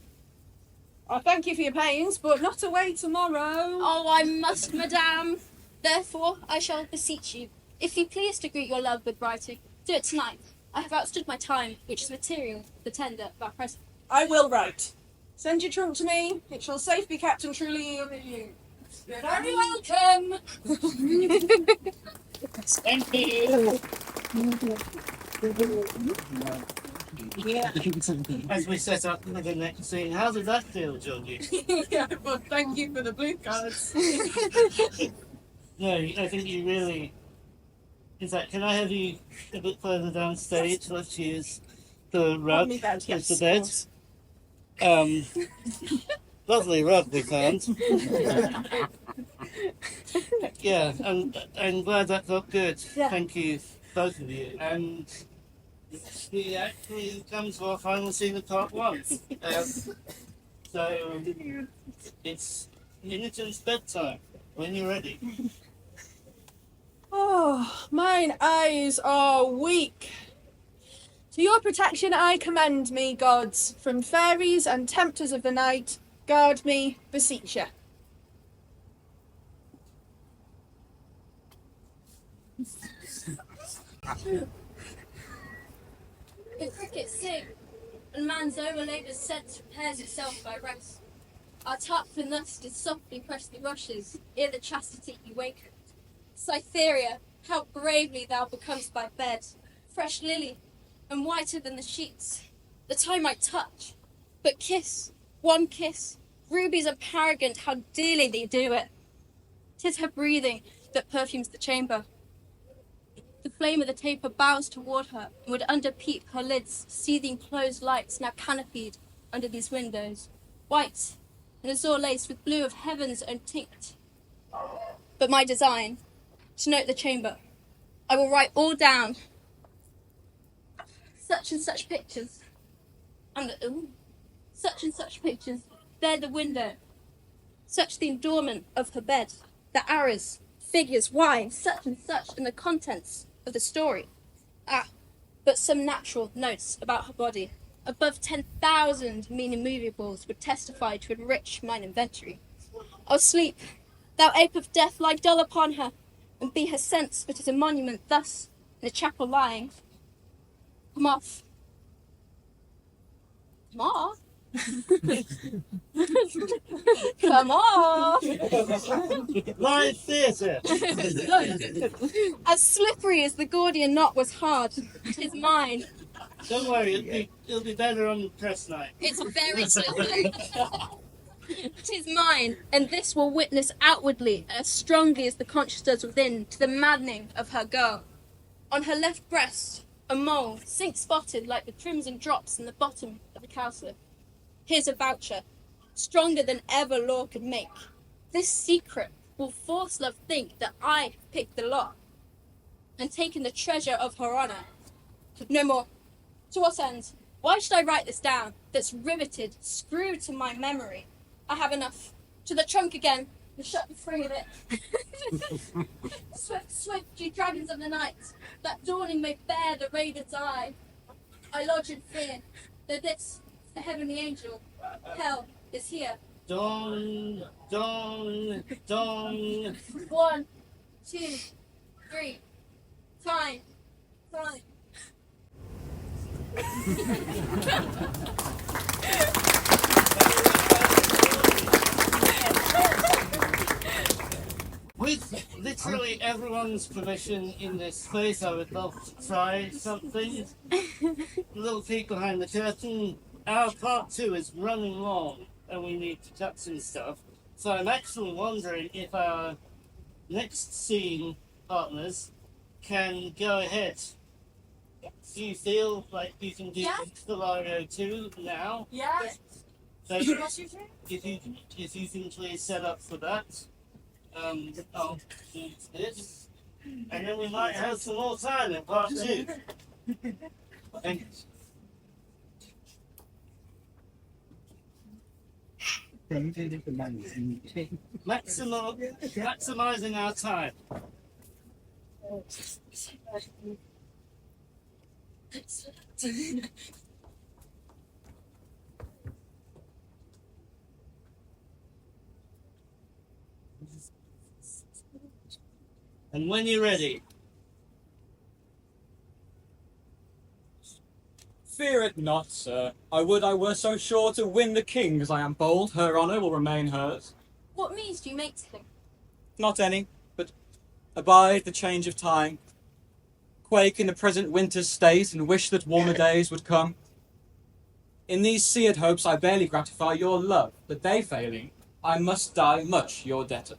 Speaker 9: I thank you for your pains, but not away tomorrow.
Speaker 3: Oh, I must, madame. Therefore, I shall beseech you, if you please to greet your love with writing, do it tonight. I have outstood my time, which is material for the tender of our present.
Speaker 9: I will write. Send your trunk to me. It shall safe be kept and truly yield to you. You're very welcome.
Speaker 5: Thank you. As we set up for the next scene, how did that feel, Georgie?
Speaker 9: Yeah, well, thank you for the blue cards.
Speaker 5: No, I think you really. In fact, can I have you a bit further down stage? Let's use the rug
Speaker 9: me bed,
Speaker 5: as
Speaker 9: yes,
Speaker 5: the
Speaker 9: of
Speaker 5: bed.
Speaker 9: course.
Speaker 5: Lovely rug we found. Yeah, and I'm glad that felt good.
Speaker 9: Yeah.
Speaker 5: Thank you, both of you. And we actually come to our final scene of part one. So it's Innogen's bedtime when you're ready.
Speaker 9: Oh, mine eyes are weak. To your protection I commend me, gods, from fairies and tempters of the night. Guard me, beseech ya.
Speaker 3: The crickets sing, and man's overlabored sense repairs itself by rest. Our tartful nest did softly press the rushes, ere the chastity you wakened. Cytherea, how bravely thou becomest by bed, fresh lily, and whiter than the sheets, that I might touch. But kiss, one kiss, rubies of Paragon, how dearly they do it. 'Tis her breathing that perfumes the chamber. The flame of the taper bows toward her, and would underpeep her lids, seething closed lights now canopied under these windows, white and azure laced with blue of heaven's own tinct. But my design, to note the chamber, I will write all down. Such and such pictures, such and such pictures, there the window, such the adornment of her bed, the arras, figures, why, such and such, and the contents of the story. But some natural notes about her body, above 10,000 meaning movables, would testify to enrich mine inventory. O sleep, thou ape of death, lie dull upon her, and be her sense but as a monument thus in a chapel lying. Come off. Come off? Come off!
Speaker 5: Live theatre!
Speaker 3: As slippery as the Gordian knot was hard, 'tis mine.
Speaker 5: Don't worry, it'll be better on the press night.
Speaker 3: It's very slippery. 'Tis mine, and this will witness outwardly as strongly as the conscience does within to the maddening of her girl. On her left breast, a mole, sink-spotted like the crimson drops in the bottom of a cowslip. Here's a voucher, stronger than ever law could make. This secret will force love think that I have picked the lock and taken the treasure of her honour. No more. To what end? Why should I write this down, that's riveted, screwed to my memory? I have enough. To the trunk again, and shut me free of it. Swift, swift, ye dragons of the night, that dawning may bear the raider's eye. I lodge in fear, though this, the heavenly angel, hell, is here.
Speaker 5: Dong, dong, dong.
Speaker 3: 1, 2, 3. Fine, fine.
Speaker 5: With literally everyone's permission in this space, I would love to try something. Little peek behind the curtain. Our part 2 is running long, and we need to cut some stuff. So I'm actually wondering if our next scene partners can go ahead. Do you feel like you can do Philario 2 now?
Speaker 6: Yeah.
Speaker 5: So if you can please set up for that. I'll do this. And then we might have some more time in part 2. Thank you. Maximizing our time. And when you're ready.
Speaker 8: Fear it not, sir. I would I were so sure to win the king as I am bold. Her honour will remain hers.
Speaker 3: What means do you make to him?
Speaker 8: Not any, but abide the change of time. Quake in the present winter's state, and wish that warmer days would come. In these seared hopes I barely gratify your love, but they failing, I must die much your debtor.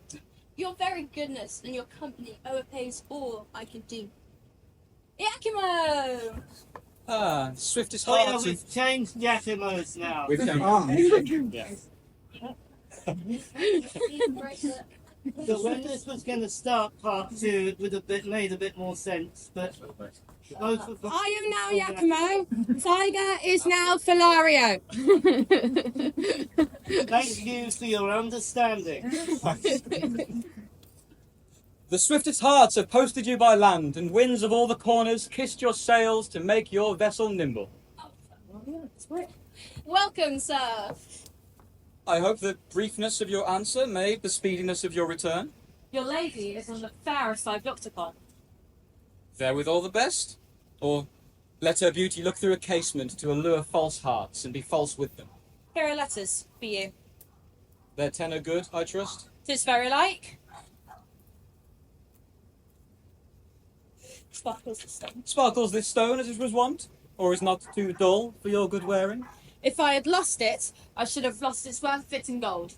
Speaker 3: Your very goodness and your company overpays all I can do. Iachimo!
Speaker 8: Ah, swiftest
Speaker 5: Oh yeah,
Speaker 8: heart.
Speaker 5: we've changed Iachimo's now.
Speaker 8: We've changed. Yeah.
Speaker 5: So when this was going to start part 2, it would have made a bit more sense, but both of them...
Speaker 9: I am now Iachimo. Tiger is now Philario.
Speaker 5: Thank you for your understanding.
Speaker 8: The swiftest hearts have posted you by land, and winds of all the corners kissed your sails to make your vessel nimble.
Speaker 3: Welcome, sir.
Speaker 8: I hope the briefness of your answer made the speediness of your return.
Speaker 6: Your lady is one of the fairest I've looked upon.
Speaker 8: Therewith all the best? Or let her beauty look through a casement to allure false hearts and be false with them?
Speaker 2: Here are letters for you.
Speaker 8: Their tenor good, I trust?
Speaker 2: 'Tis very like. Sparkles the stone.
Speaker 8: Sparkles this stone as it was wont? Or is not too dull for your good wearing?
Speaker 2: If I had lost it, I should have lost its worth of it in gold.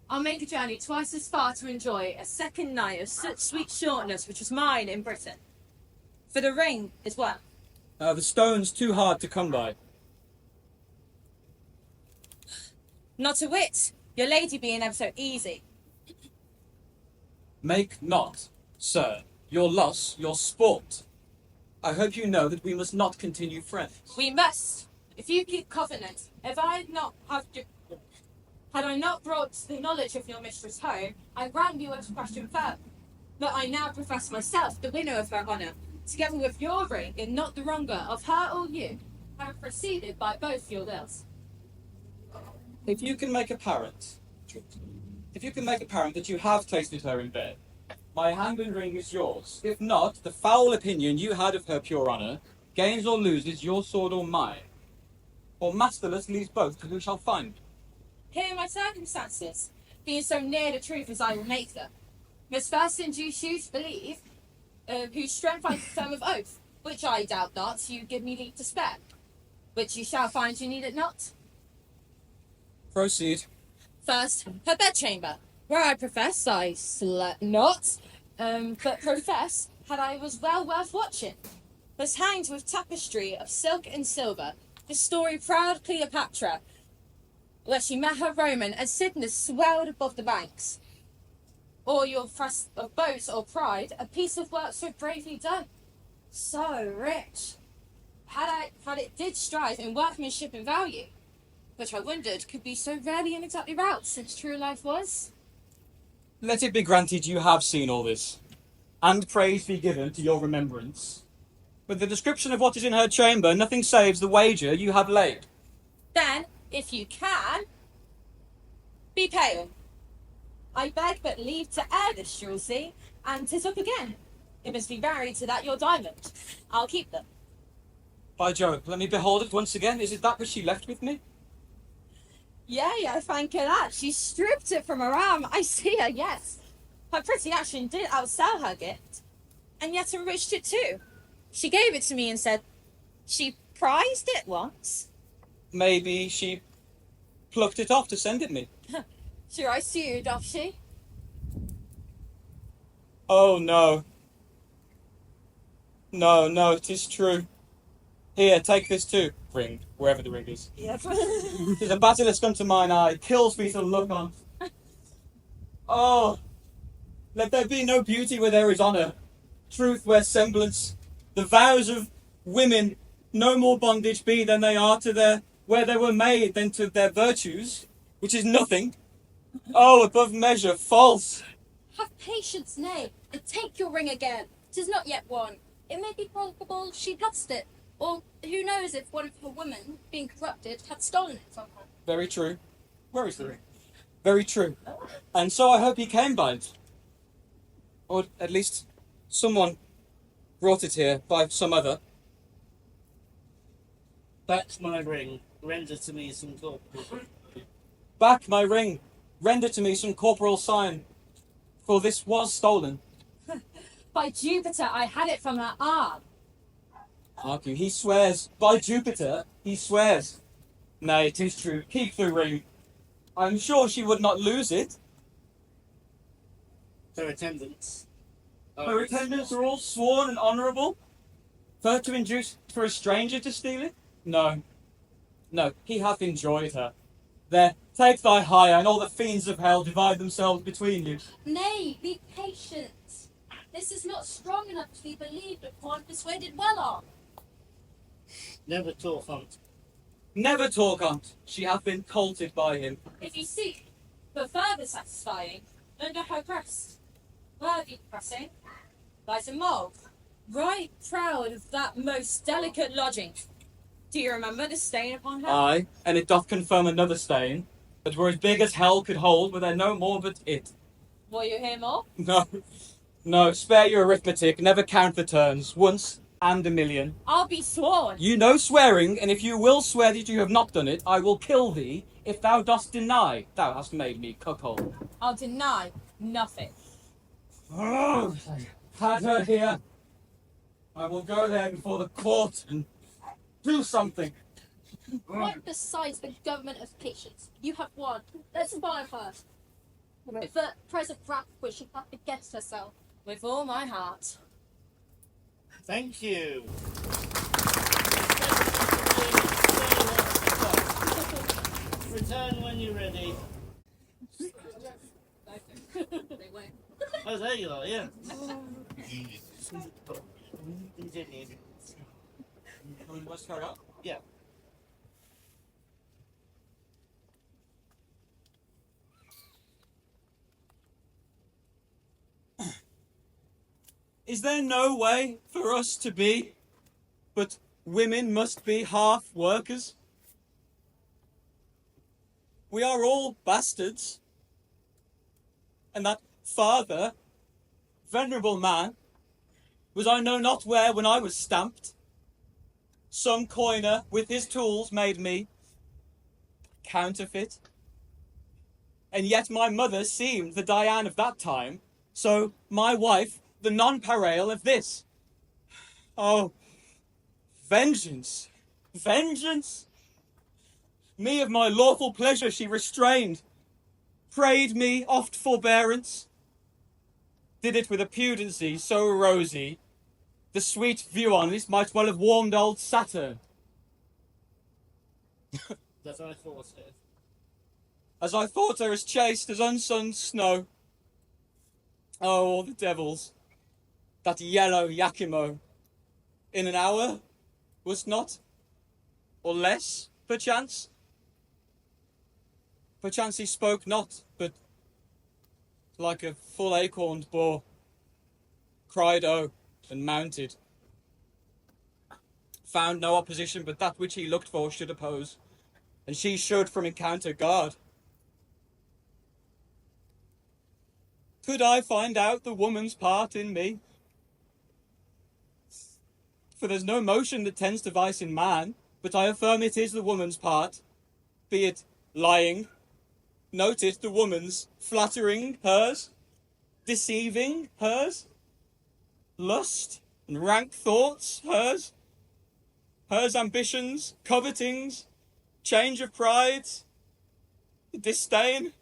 Speaker 2: I'll make a journey twice as far to enjoy a second night of such sweet shortness which was mine in Britain. For the ring as well.
Speaker 8: The stone's too hard to come by.
Speaker 2: Not a whit, your lady being ever so easy.
Speaker 8: Make not, sir, your loss your sport. I hope you know that we must not continue friends.
Speaker 2: We must. If you keep covenant, had I not brought the knowledge of your mistress home, I grant you a question firm. But I now profess myself the winner of her honour, together with your ring, and not the wronger of her or you, have proceeded by both your wills.
Speaker 8: If you can make apparent that you have tasted her in bed, my hand and ring is yours. If not, the foul opinion you had of her pure honour gains or loses your sword or mine. Or masterless leaves both to who shall find.
Speaker 2: Here are my circumstances, being so near the truth as I will make them. Must first induce you to believe, whose strength I confirm of oath, which I doubt not you give me leave to spare, which you shall find you need it not.
Speaker 8: Proceed.
Speaker 2: First, her bedchamber, where I profess I slept not, but profess had I was well worth watching, was hanged with tapestry of silk and silver, the story proud Cleopatra, where she met her Roman and Cydnus swelled above the banks. Or your thrust of boast or pride, a piece of work so bravely done, so rich. Had it did strive in workmanship and value, which I wondered could be so rarely and exactly wrought since true life was.
Speaker 8: Let it be granted you have seen all this, and praise be given to your remembrance. With the description of what is in her chamber, nothing saves the wager you have laid.
Speaker 2: Then, if you can, be pale. I beg but leave to air this jewelry, and 'tis up again. It must be married to that your diamond. I'll keep them.
Speaker 8: By Jove, let me behold it once again. Is it that which she left with me?
Speaker 2: Yea, I thank her that. She stripped it from her arm. I see her, yes. Her pretty action did outsell her gift, and yet enriched it too. She gave it to me and said she prized it once.
Speaker 8: Maybe she plucked it off to send it me.
Speaker 2: Sure, I see you, doth she?
Speaker 8: Oh, no. No, 'tis true. Here, take this too. Ring, wherever the ring is.
Speaker 2: Yep.
Speaker 8: 'Tis a basilisk unto mine eye, kills me to look on. Oh, let there be no beauty where there is honour, truth where semblance, the vows of women no more bondage be than they are to where they were made than to their virtues, which is nothing. Oh, above measure, false.
Speaker 3: Have patience, nay, and take your ring again. 'Tis not yet won. It may be probable she lost it, or who knows if one of her women, being corrupted, had stolen it from her.
Speaker 8: Very true. Where is the ring? Very true. And so I hope he came by it. Or at least someone brought it here by some other.
Speaker 5: That's my ring. Render to me some corporal.
Speaker 8: Back my ring. Render to me some corporal sign. For this was stolen.
Speaker 2: By Jupiter, I had it from her arm.
Speaker 8: Hark you, he swears. By Jupiter, he swears. Nay, 'tis true. Keep the ring. I'm sure she would not lose it.
Speaker 5: Her attendants.
Speaker 8: Her attendants are all sworn and honourable. For to induce for a stranger to steal it? No, he hath enjoyed her. There, take thy hire, and all the fiends of hell divide themselves between you.
Speaker 3: Nay, be patient. This is not strong enough to be believed upon, persuaded well on.
Speaker 5: Never talk on.
Speaker 8: Never talk on't. She hath been colted by him.
Speaker 2: If you seek for further satisfying, under her breast, worthy pressing, lies a mole, right proud of that most delicate lodging. Do you remember the stain upon her?
Speaker 8: Aye, and it doth confirm another stain, that were as big as hell could hold, were there no more but it.
Speaker 2: Will you hear more?
Speaker 8: No, spare your arithmetic, never count the turns, once and a million.
Speaker 2: I'll be sworn.
Speaker 8: You know swearing, and if you will swear that you have not done it, I will kill thee if thou dost deny thou hast made me cuckold.
Speaker 2: I'll deny nothing.
Speaker 8: Oh, had her here. I will go there before the court and do something.
Speaker 3: What besides the government of patience? You have won. Let's follow her. If the present rat wish she hath against herself.
Speaker 2: With all my heart.
Speaker 5: Thank you. Return when you're ready. Oh, there you are, yeah. Continue.
Speaker 8: Let's carry on.
Speaker 5: Yeah.
Speaker 8: Is there no way for us to be, but women must be half workers? We are all bastards. And that father, venerable man, was I know not where when I was stamped. Some coiner with his tools made me counterfeit. And yet my mother seemed the Diane of that time, so my wife the nonpareil of this. Oh, vengeance, vengeance! Me of my lawful pleasure she restrained, prayed me oft forbearance, did it with a pudency so rosy, the sweet view on it might well have warmed old Saturn.
Speaker 5: That's what I thought it.
Speaker 8: As I thought her as chaste as unsunned snow. Oh, all the devils. That yellow Iachimo, in an hour, was not, or less, perchance. Perchance he spoke not, but like a full acorned boar, cried oh, and mounted. Found no opposition but that which he looked for should oppose, and she should from encounter guard. Could I find out the woman's part in me? For there's no motion that tends to vice in man, but I affirm it is the woman's part, be it lying, note it the woman's, flattering hers, deceiving hers, lust and rank thoughts hers, hers ambitions, covetings, change of prides, disdain,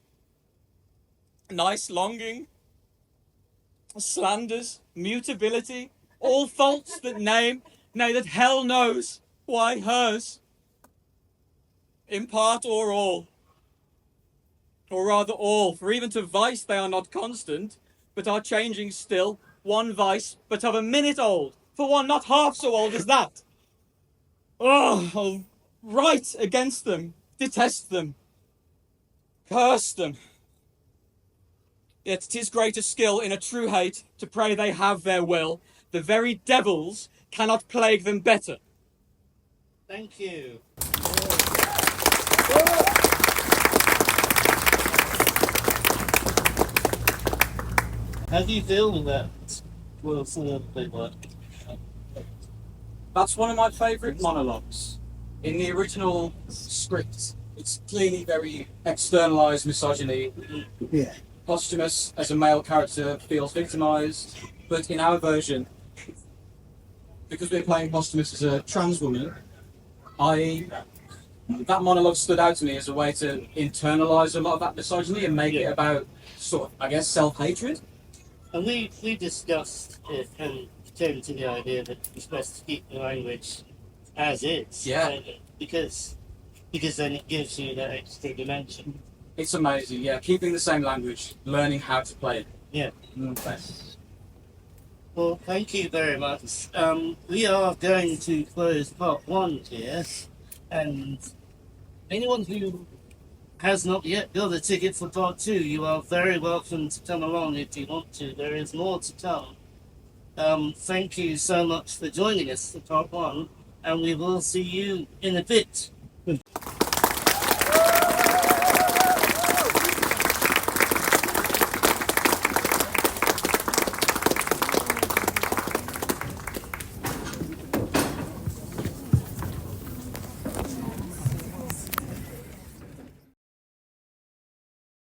Speaker 8: nice longing, slanders, mutability, all faults that name, nay, that hell knows, why hers, in part or all, or rather all, for even to vice they are not constant, but are changing still, one vice, but of a minute old, for one not half so old as that. Oh, I'll write against them, detest them, curse them. Yet 'tis greater skill in a true hate to pray they have their will. The very devils cannot plague them better.
Speaker 5: Thank you. How do you feel with that? Well, sort of bit like.
Speaker 8: That's one of my favourite monologues. In the original script, it's clearly very externalised misogyny.
Speaker 7: Yeah.
Speaker 8: Posthumus, as a male character, feels victimised, but in our version, because we're playing Posthumus as a trans woman, that monologue stood out to me as a way to internalise a lot of that misogyny and make it about sort of, I guess, self-hatred.
Speaker 5: And we discussed it and came to the idea that it's best to keep the language as is.
Speaker 8: Yeah.
Speaker 5: Because then it gives you that extra dimension.
Speaker 8: It's amazing, yeah. Keeping the same language, learning how to play it.
Speaker 5: Yeah.
Speaker 8: Thanks.
Speaker 5: Well, thank you very much. We are going to close part 1 here, and anyone who has not yet got a ticket for part 2, you are very welcome to come along if you want to. There is more to come. Thank you so much for joining us for part 1, and we will see you in a bit.